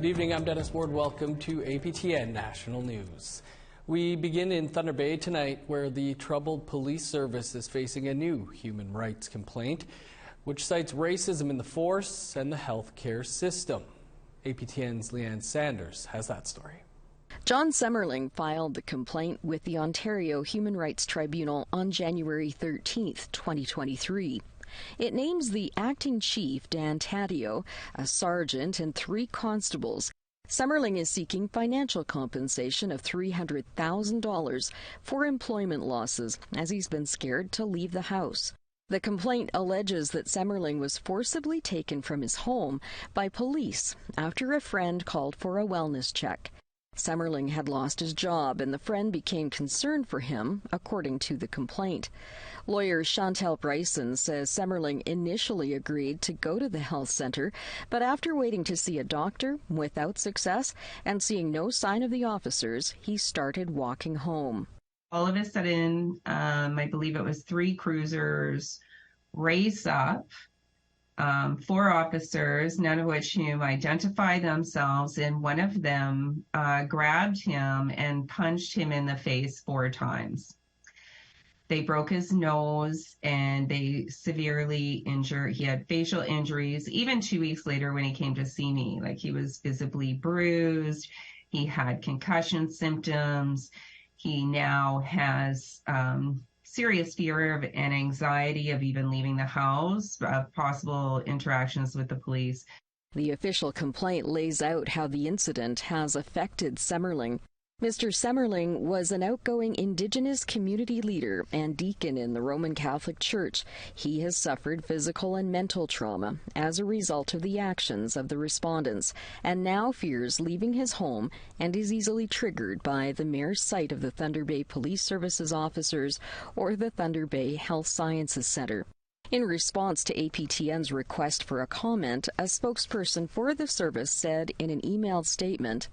Good evening, I'm Dennis Ward. Welcome to APTN National News. We begin in Thunder Bay tonight, where the troubled police service is facing a new human rights complaint, which cites racism in the force and the healthcare system. APTN's Leanne Sanders has that story. John Semmerling filed the complaint with the Ontario Human Rights Tribunal on January 13, 2023. It names the acting chief, Dan Taddeo, a sergeant, and 3 constables. Semmerling is seeking financial compensation of $300,000 for employment losses, as he's been scared to leave the house. The complaint alleges that Semmerling was forcibly taken from his home by police after a friend called for a wellness check. Semmerling had lost his job, and the friend became concerned for him, according to the complaint. Lawyer Chantel Bryson says Semmerling initially agreed to go to the health center, but after waiting to see a doctor without success and seeing no sign of the officers, he started walking home. All of a sudden, I believe it was 3 cruisers race up, 4 officers, none of which whom identify themselves, and one of them grabbed him and punched him in the face 4 times. They broke his nose and they severely injured. He had facial injuries. Even 2 weeks later when he came to see me, like, he was visibly bruised. He had concussion symptoms. He now has serious fear of and anxiety of even leaving the house, of possible interactions with the police. The official complaint lays out how the incident has affected Semmerling. Mr. Semmerling was an outgoing Indigenous community leader and deacon in the Roman Catholic Church. He has suffered physical and mental trauma as a result of the actions of the respondents, and now fears leaving his home and is easily triggered by the mere sight of the Thunder Bay Police Services officers or the Thunder Bay Health Sciences Centre. In response to APTN's request for a comment, a spokesperson for the service said in an emailed statement,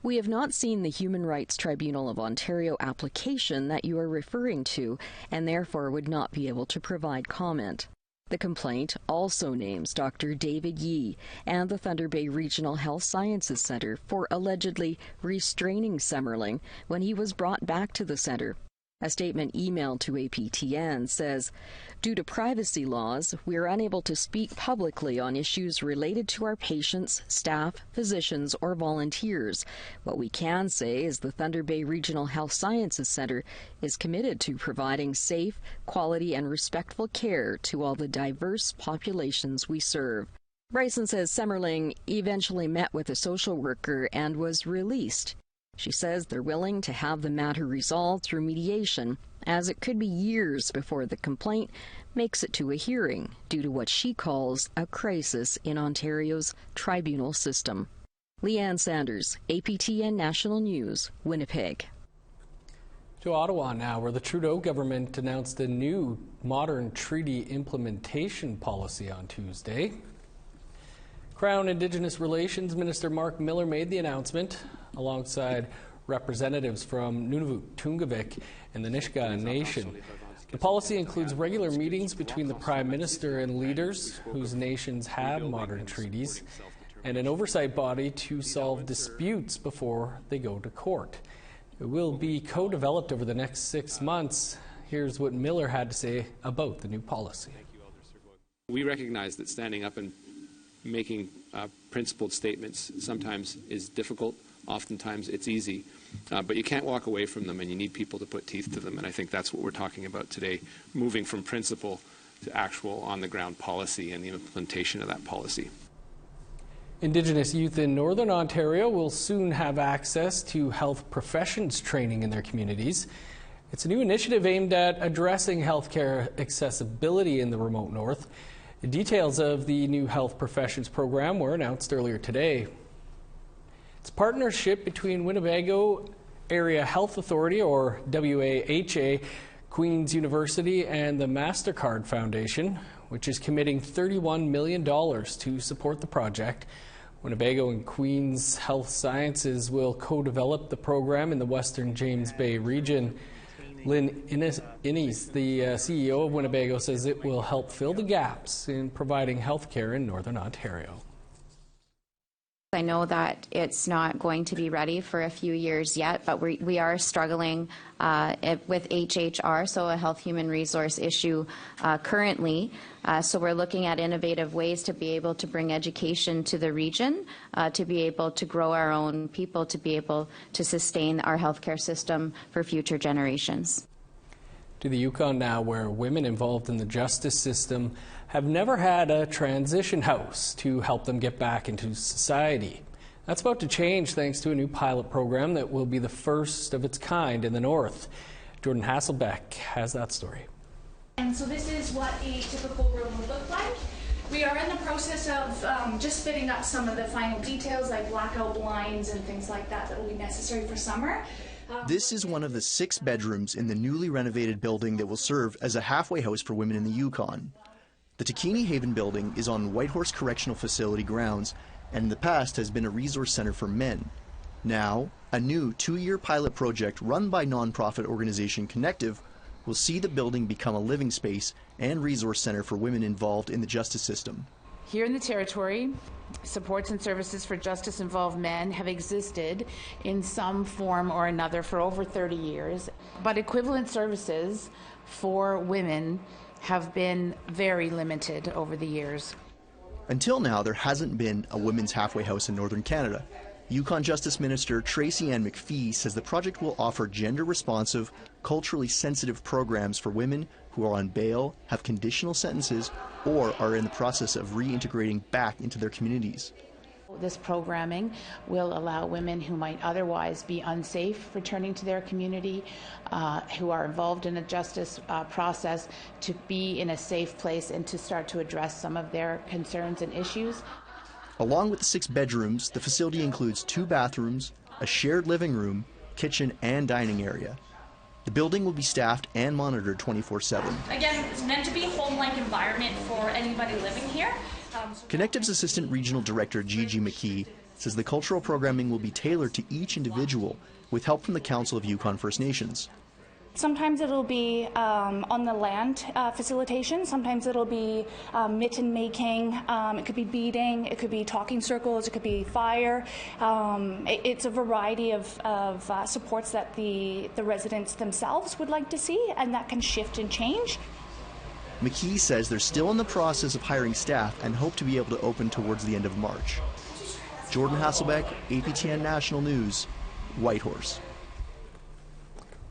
"We have not seen the Human Rights Tribunal of Ontario application that you are referring to, and therefore would not be able to provide comment." The complaint also names Dr. David Yee and the Thunder Bay Regional Health Sciences Centre for allegedly restraining Semmerling when he was brought back to the centre. A statement emailed to APTN says, "Due to privacy laws, we are unable to speak publicly on issues related to our patients, staff, physicians, or volunteers. What we can say is the Thunder Bay Regional Health Sciences Centre is committed to providing safe, quality, and respectful care to all the diverse populations we serve." Bryson says Semmerling eventually met with a social worker and was released. She says they're willing to have the matter resolved through mediation, as it could be years before the complaint makes it to a hearing due to what she calls a crisis in Ontario's tribunal system. Leanne Sanders, APTN National News, Winnipeg. To Ottawa now, where the Trudeau government announced a new modern treaty implementation policy on Tuesday. Crown Indigenous Relations Minister Mark Miller made the announcement alongside representatives from Nunavut, Tungavik, and the Nisga'a Nation. The policy includes regular meetings between the Prime Minister and leaders whose nations have modern treaties, and an oversight body to solve disputes before they go to court. It will be co-developed over the next 6 months. Here's what Miller had to say about the new policy. We recognize that standing up and making principled statements sometimes is difficult. Oftentimes it's easy, but you can't walk away from them, and you need people to put teeth to them, and I think that's what we're talking about today, moving from principle to actual on-the-ground policy and the implementation of that policy. Indigenous youth in Northern Ontario will soon have access to health professions training in their communities. It's a new initiative aimed at addressing healthcare accessibility in the remote north. The details of the new health professions program were announced earlier today. It's a partnership between Winnebago Area Health Authority, or WAHA, Queen's University, and the MasterCard Foundation, which is committing $31 million to support the project. Winnebago and Queen's Health Sciences will co-develop the program in the Western James Bay region. Lynn Innes, the CEO of Winnebago, says it will help fill the gaps in providing health care in Northern Ontario. I know that it's not going to be ready for a few years yet, but we are struggling with HHR, so a health human resource issue currently. So we're looking at innovative ways to be able to bring education to the region, to be able to grow our own people, to be able to sustain our healthcare system for future generations. To the Yukon now, where women involved in the justice system have never had a transition house to help them get back into society. That's about to change thanks to a new pilot program that will be the first of its kind in the North. Jordan Hasselbeck has that story. And so this is what a typical room would look like. We are in the process of just fitting up some of the final details like blackout blinds and things like that that will be necessary for summer. This is one of the 6 bedrooms in the newly renovated building that will serve as a halfway house for women in the Yukon. The Takini Haven building is on Whitehorse Correctional Facility grounds and in the past has been a resource center for men. Now, a new 2-year pilot project run by nonprofit organization Connective will see the building become a living space and resource center for women involved in the justice system. Here in the Territory, supports and services for justice-involved men have existed in some form or another for over 30 years, but equivalent services for women have been very limited over the years. Until now, there hasn't been a women's halfway house in Northern Canada. Yukon Justice Minister Tracy Ann McPhee says the project will offer gender-responsive, culturally sensitive programs for women who are on bail, have conditional sentences, or are in the process of reintegrating back into their communities. This programming will allow women who might otherwise be unsafe returning to their community, who are involved in a justice process, to be in a safe place and to start to address some of their concerns and issues. Along with the 6 bedrooms, the facility includes 2 bathrooms, a shared living room, kitchen, and dining area. The building will be staffed and monitored 24/7. Again, it's meant to be a home-like environment for anybody living here. Connective's Assistant Regional Director Gigi McKee says the cultural programming will be tailored to each individual with help from the Council of Yukon First Nations. Sometimes it'll be on the land facilitation. Sometimes it'll be mitten making. It could be beading. It could be talking circles. It could be fire. It's a variety of supports that the residents themselves would like to see, and that can shift and change. McKee says they're still in the process of hiring staff and hope to be able to open towards the end of March. Jordan Hasselbeck, APTN National News, Whitehorse.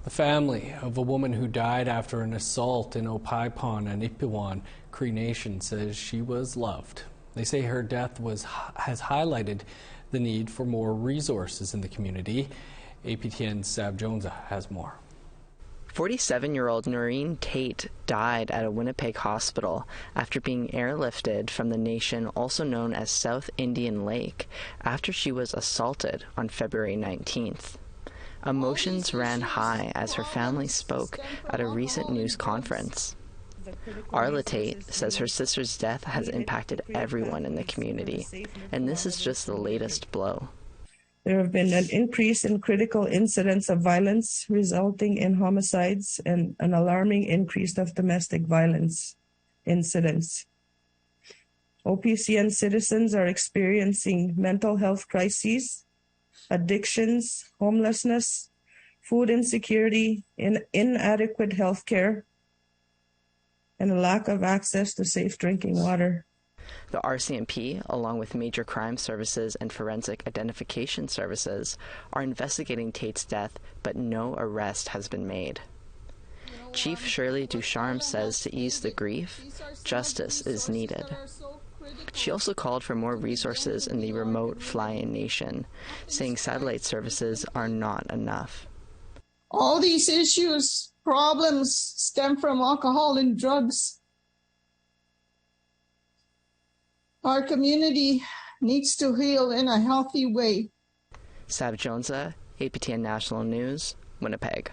The family of a woman who died after an assault in Opaipon and Ipiwan Cree Nation says she was loved. They say her death has highlighted the need for more resources in the community. APTN's Sab Jones has more. 47-year-old Noreen Tate died at a Winnipeg hospital after being airlifted from the nation also known as South Indian Lake after she was assaulted on February 19th. Emotions ran high as her family spoke at a recent news conference. Arla Tate says her sister's death has impacted everyone in the community, and this is just the latest blow. There have been an increase in critical incidents of violence resulting in homicides and an alarming increase of domestic violence incidents. OPCN citizens are experiencing mental health crises, addictions, homelessness, food insecurity, inadequate health care, and a lack of access to safe drinking water. The RCMP, along with major crime services and forensic identification services, are investigating Tate's death, but no arrest has been made. Chief Shirley Ducharme says to ease the grief, justice is needed. She also called for more resources in the remote fly-in nation, saying satellite services are not enough. All these issues, problems stem from alcohol and drugs. Our community needs to heal in a healthy way. Sab Jones, APTN National News, Winnipeg.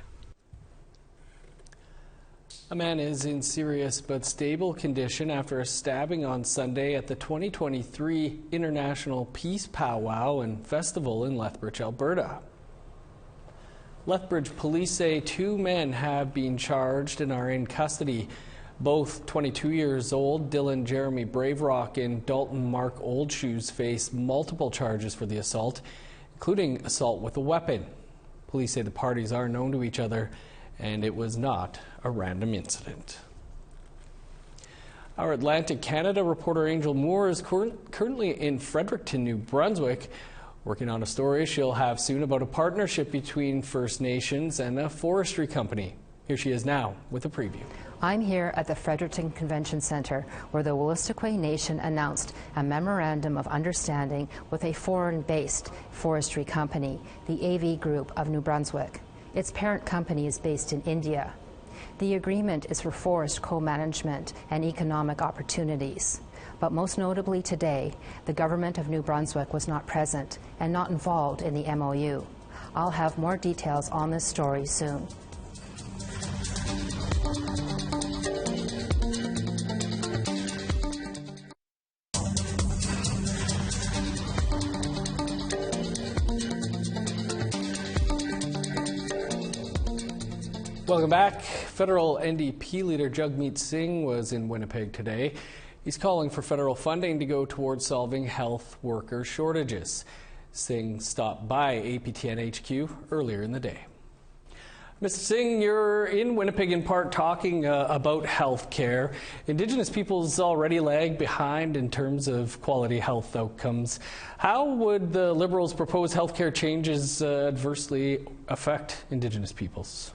A man is in serious but stable condition after a stabbing on Sunday at the 2023 International Peace Powwow and Festival in Lethbridge, Alberta. Lethbridge police say 2 men have been charged and are in custody Both 22 years old, Dylan Jeremy Braverock and Dalton Mark Oldshoes, face multiple charges for the assault, including assault with a weapon. Police say the parties are known to each other and it was not a random incident. Our Atlantic Canada reporter Angel Moore is currently in Fredericton, New Brunswick, working on a story she'll have soon about a partnership between First Nations and a forestry company. Here she is now with a preview. I'm here at the Fredericton Convention Centre, where the Wolastoqey Nation announced a memorandum of understanding with a foreign-based forestry company, the AV Group of New Brunswick. Its parent company is based in India. The agreement is for forest co-management and economic opportunities. But most notably today, the government of New Brunswick was not present and not involved in the MOU. I'll have more details on this story soon. Welcome back. Federal NDP leader Jagmeet Singh was in Winnipeg today. He's calling for federal funding to go towards solving health worker shortages. Singh stopped by APTN HQ earlier in the day. Mr. Singh, you're in Winnipeg in part talking about health care. Indigenous peoples already lag behind in terms of quality health outcomes. How would the Liberals' proposed health care changes adversely affect Indigenous peoples?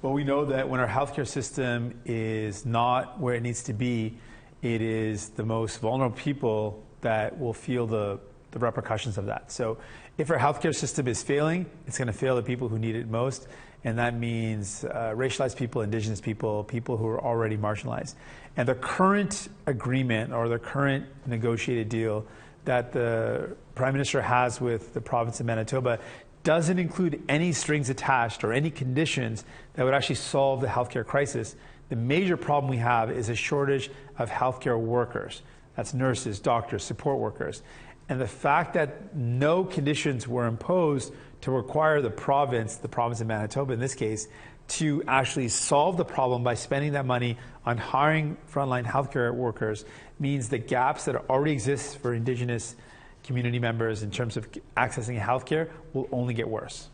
Well, we know that when our healthcare system is not where it needs to be, it is the most vulnerable people that will feel the repercussions of that. So if our healthcare system is failing, it's going to fail the people who need it most. And that means racialized people, Indigenous people, people who are already marginalized. And the current agreement or the current negotiated deal that the Prime Minister has with the province of Manitoba doesn't include any strings attached or any conditions that would actually solve the healthcare crisis. The major problem we have is a shortage of healthcare workers. That's nurses, doctors, support workers. And the fact that no conditions were imposed to require the province of Manitoba in this case, to actually solve the problem by spending that money on hiring frontline healthcare workers means the gaps that already exist for Indigenous community members in terms of accessing healthcare will only get worse.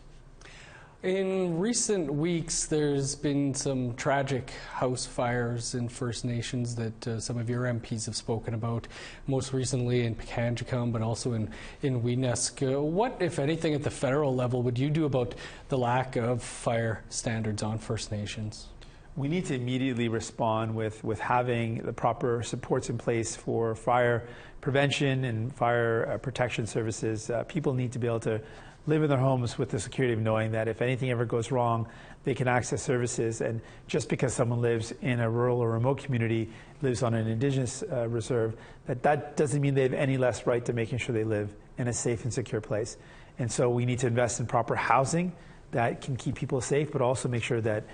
In recent weeks, there's been some tragic house fires in First Nations that some of your MPs have spoken about, most recently in Pikangikum, but also in Weenusk. What, if anything, at the federal level would you do about the lack of fire standards on First Nations? We need to immediately respond with having the proper supports in place for fire prevention and fire protection services. People need to be able to live in their homes with the security of knowing that if anything ever goes wrong, they can access services. And just because someone lives in a rural or remote community, lives on an Indigenous reserve, that doesn't mean they have any less right to making sure they live in a safe and secure place. And so we need to invest in proper housing that can keep people safe, but also make sure that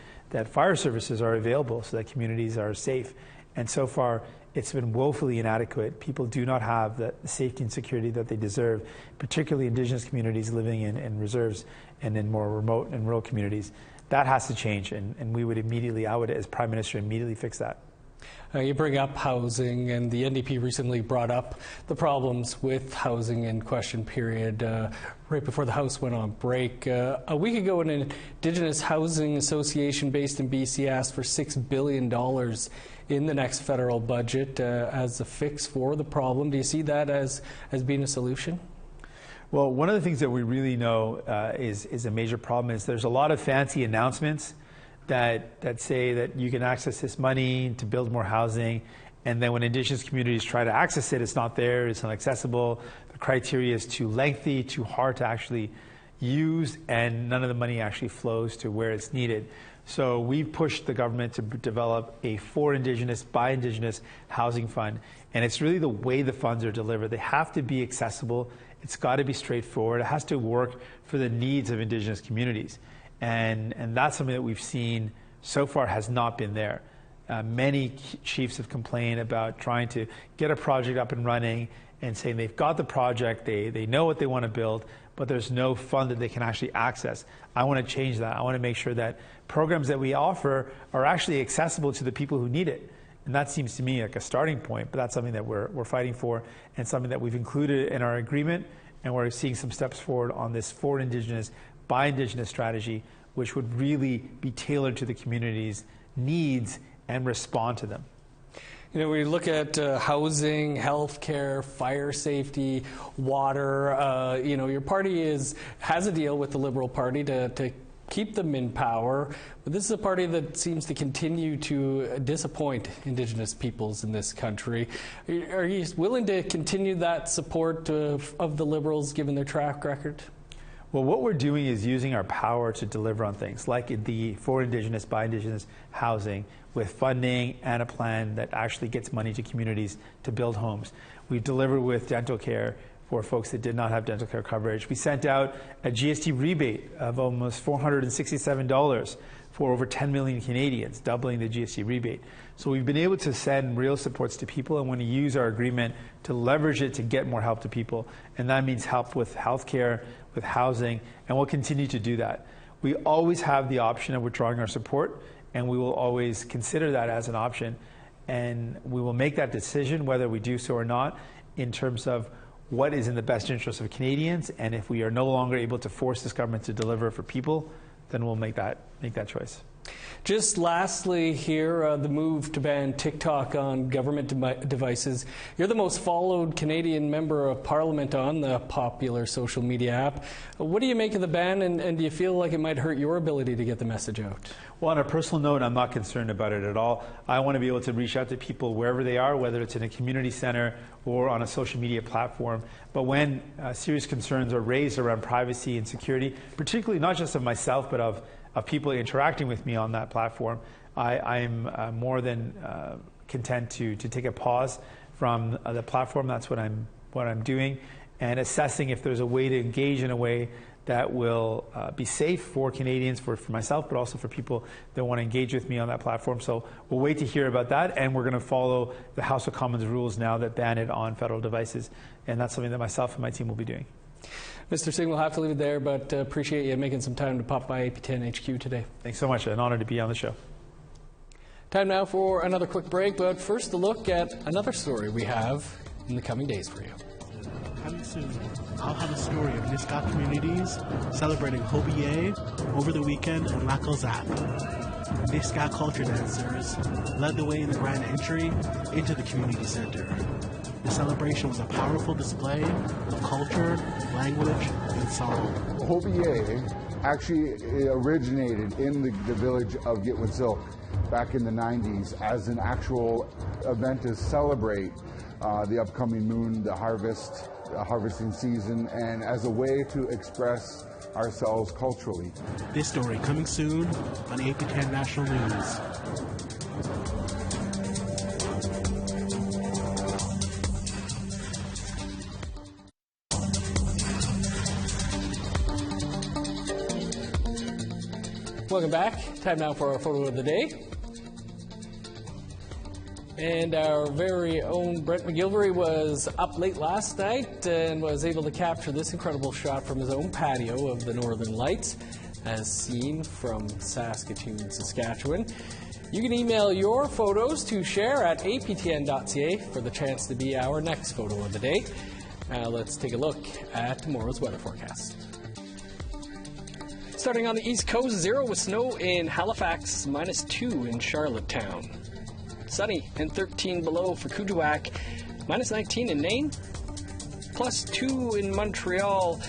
fire services are available so that communities are safe. And so far, it's been woefully inadequate. People do not have the safety and security that they deserve, particularly Indigenous communities living in reserves and in more remote and rural communities. That has to change, and we would immediately, I would, as Prime Minister, immediately fix that. You bring up housing, and the NDP recently brought up the problems with housing in question period right before the House went on break. A week ago, an Indigenous Housing Association based in BC asked for $6 billion in the next federal budget as a fix for the problem. Do you see that as being a solution? Well, one of the things that we really know is a major problem is there's a lot of fancy announcements that say that you can access this money to build more housing, and then when Indigenous communities try to access it, it's not there, it's not accessible, the criteria is too lengthy, too hard to actually use, and none of the money actually flows to where it's needed. So we've pushed the government to develop a for Indigenous, by Indigenous housing fund, and it's really the way the funds are delivered. They have to be accessible, it's got to be straightforward, it has to work for the needs of Indigenous communities. And that's something that we've seen so far has not been there. Many chiefs have complained about trying to get a project up and running and saying they've got the project, they know what they want to build, but there's no fund that they can actually access. I want to change that. I want to make sure that programs that we offer are actually accessible to the people who need it. And that seems to me like a starting point, but that's something that we're fighting for and something that we've included in our agreement. And we're seeing some steps forward on this for Indigenous, by Indigenous strategy, which would really be tailored to the community's needs and respond to them. You know, we look at housing, healthcare, fire safety, water. You know, your party has a deal with the Liberal Party to keep them in power, but this is a party that seems to continue to disappoint Indigenous peoples in this country. Are you willing to continue that support of the Liberals, given their track record? Well, what we're doing is using our power to deliver on things like the for Indigenous, by Indigenous housing, with funding and a plan that actually gets money to communities to build homes. We've delivered with dental care for folks that did not have dental care coverage. We sent out a GST rebate of almost $467 for over 10 million Canadians, doubling the GST rebate. So we've been able to send real supports to people and want to use our agreement to leverage it to get more help to people. And that means help with healthcare, with housing, and we'll continue to do that. We always have the option of withdrawing our support, and we will always consider that as an option. And we will make that decision whether we do so or not in terms of what is in the best interest of Canadians, and if we are no longer able to force this government to deliver for people, then we'll make that choice. Just lastly here, the move to ban TikTok on government devices. You're the most followed Canadian member of Parliament on the popular social media app. What do you make of the ban, and do you feel like it might hurt your ability to get the message out? Well, on a personal note, I'm not concerned about it at all. I want to be able to reach out to people wherever they are, whether it's in a community center or on a social media platform. But when serious concerns are raised around privacy and security, particularly not just of myself, but of people interacting with me on that platform, I'm more than content to take a pause from the platform. That's what I'm doing, and assessing if there's a way to engage in a way that will be safe for Canadians, for myself, but also for people that want to engage with me on that platform. So we'll wait to hear about that, and we're going to follow the House of Commons rules now that ban it on federal devices, and that's something that myself and my team will be doing. Mr. Singh, we'll have to leave it there, but appreciate you making some time to pop by APTN HQ today. Thanks so much. An honor to be on the show. Time now for another quick break, but first a look at another story we have in the coming days for you. Coming soon, I'll have a story of Nisga'a communities celebrating Hobiye over the weekend in Lac Ozak. Nisga'a culture dancers led the way in the grand entry into the community center. The celebration was a powerful display of culture, language, and song. Hobiye actually originated in the village of Gitwinsilk back in the 90s as an actual event to celebrate the upcoming moon, the harvesting season, and as a way to express ourselves culturally. This story coming soon on APTN National News. Welcome back. Time now for our photo of the day. And our very own Brent McGilvery was up late last night and was able to capture this incredible shot from his own patio of the Northern Lights, as seen from Saskatoon, Saskatchewan. You can email your photos to share@aptn.ca for the chance to be our next photo of the day. Now let's take a look at tomorrow's weather forecast. Starting on the East Coast, 0 with snow in Halifax, -2 in Charlottetown. Sunny and 13 below for Kuujjuaq, -19 in Nain, +2 in Montreal,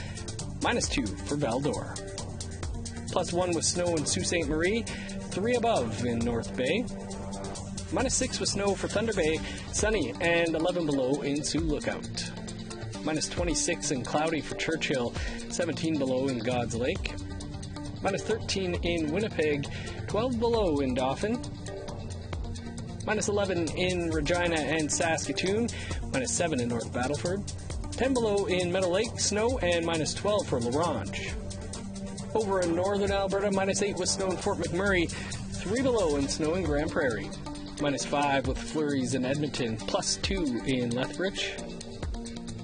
-2 for Val-d'Or. +1 with snow in Sault Ste. Marie, 3 above in North Bay. -6 with snow for Thunder Bay, sunny and 11 below in Sioux Lookout. -26 and cloudy for Churchill, 17 below in God's Lake. -13 in Winnipeg, 12 below in Dauphin. -11 in Regina and Saskatoon, -7 in North Battleford. 10 below in Meadow Lake, snow, and -12 for La Ronge. Over in northern Alberta, -8 with snow in Fort McMurray, 3 below in snow in Grand Prairie. -5 with flurries in Edmonton, +2 in Lethbridge.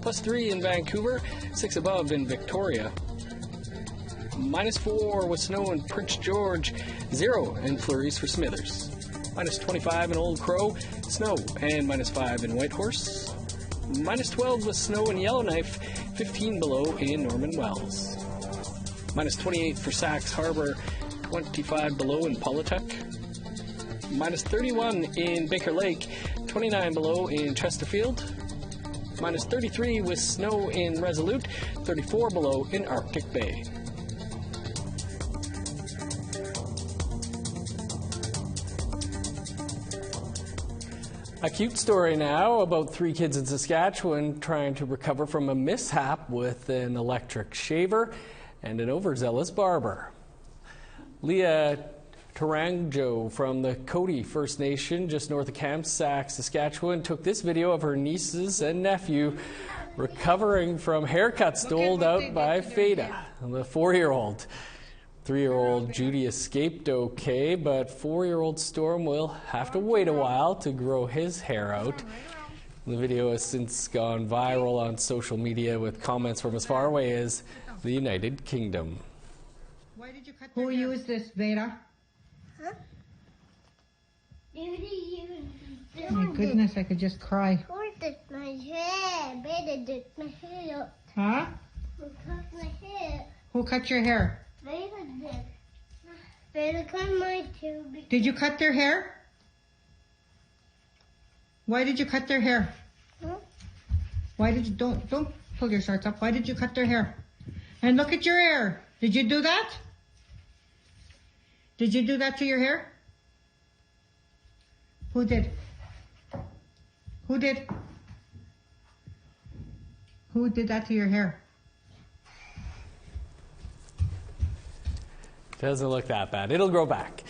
+3 in Vancouver, 6 above in Victoria. -4 with snow in Prince George, 0 in flurries for Smithers. -25 in Old Crow, snow and -5 in Whitehorse. -12 with snow in Yellowknife, 15 below in Norman Wells. -28 for Sax Harbor, 25 below in Paulatuck. -31 in Baker Lake, 29 below in Chesterfield. -33 with snow in Resolute, 34 below in Arctic Bay. A cute story now about 3 kids in Saskatchewan trying to recover from a mishap with an electric shaver and an overzealous barber. Leah Tarangjo from the Cody First Nation just north of Kamsack, Saskatchewan, took this video of her nieces and nephew recovering from haircuts doled out by Fada, the 4-year-old. 3-year-old Judy escaped okay, but 4-year-old Storm will have to wait a while to grow his hair out. The video has since gone viral on social media with comments from as far away as the United Kingdom. Who used this, Veda? Huh? Oh my goodness, I could just cry. Who did my hair? Veda did my hair. Huh? Who cut my hair? Who cut your hair? Veda did. Veda cut my hair. Did you cut their hair? Why did you cut their hair? Huh? Why did you, don't pull your shorts up. Why did you cut their hair? And look at your hair. Did you do that? Did you do that to your hair? Who did? Who did? Who did that to your hair? Doesn't look that bad. It'll grow back.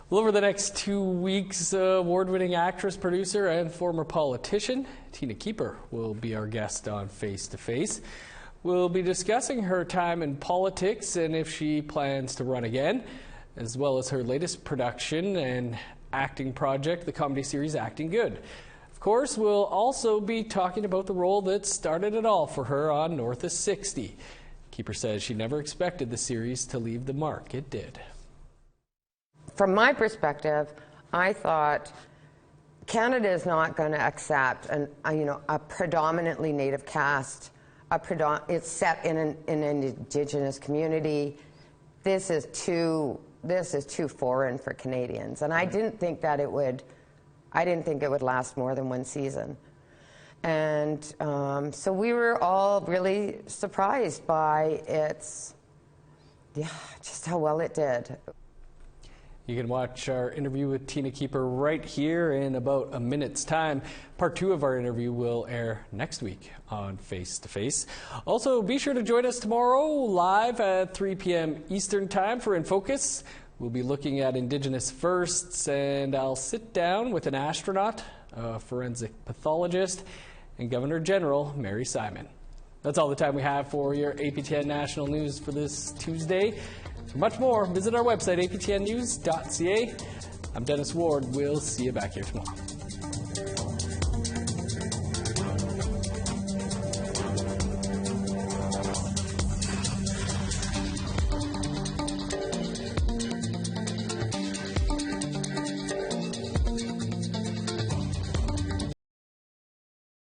Well, over the next 2 weeks, award-winning actress, producer, and former politician Tina Keeper will be our guest on Face to Face. We'll be discussing her time in politics and if she plans to run again, as well as her latest production and acting project, the comedy series Acting Good. Of course, we'll also be talking about the role that started it all for her on North of 60. Keeper says she never expected the series to leave the mark it did. From my perspective, I thought Canada is not going to accept a predominantly Native cast. It's set in an Indigenous community. This is too foreign for Canadians, and I didn't think it would last more than 1 season. And so we were all really surprised by just how well it did. You can watch our interview with Tina Keeper right here in about a minute's time. Part 2 of our interview will air next week on Face to Face. Also, be sure to join us tomorrow live at 3 p.m. Eastern Time for In Focus. We'll be looking at Indigenous firsts, and I'll sit down with an astronaut, a forensic pathologist, and Governor General Mary Simon. That's all the time we have for your APTN National News for this Tuesday. For much more, visit our website, aptnnews.ca. I'm Dennis Ward. We'll see you back here tomorrow.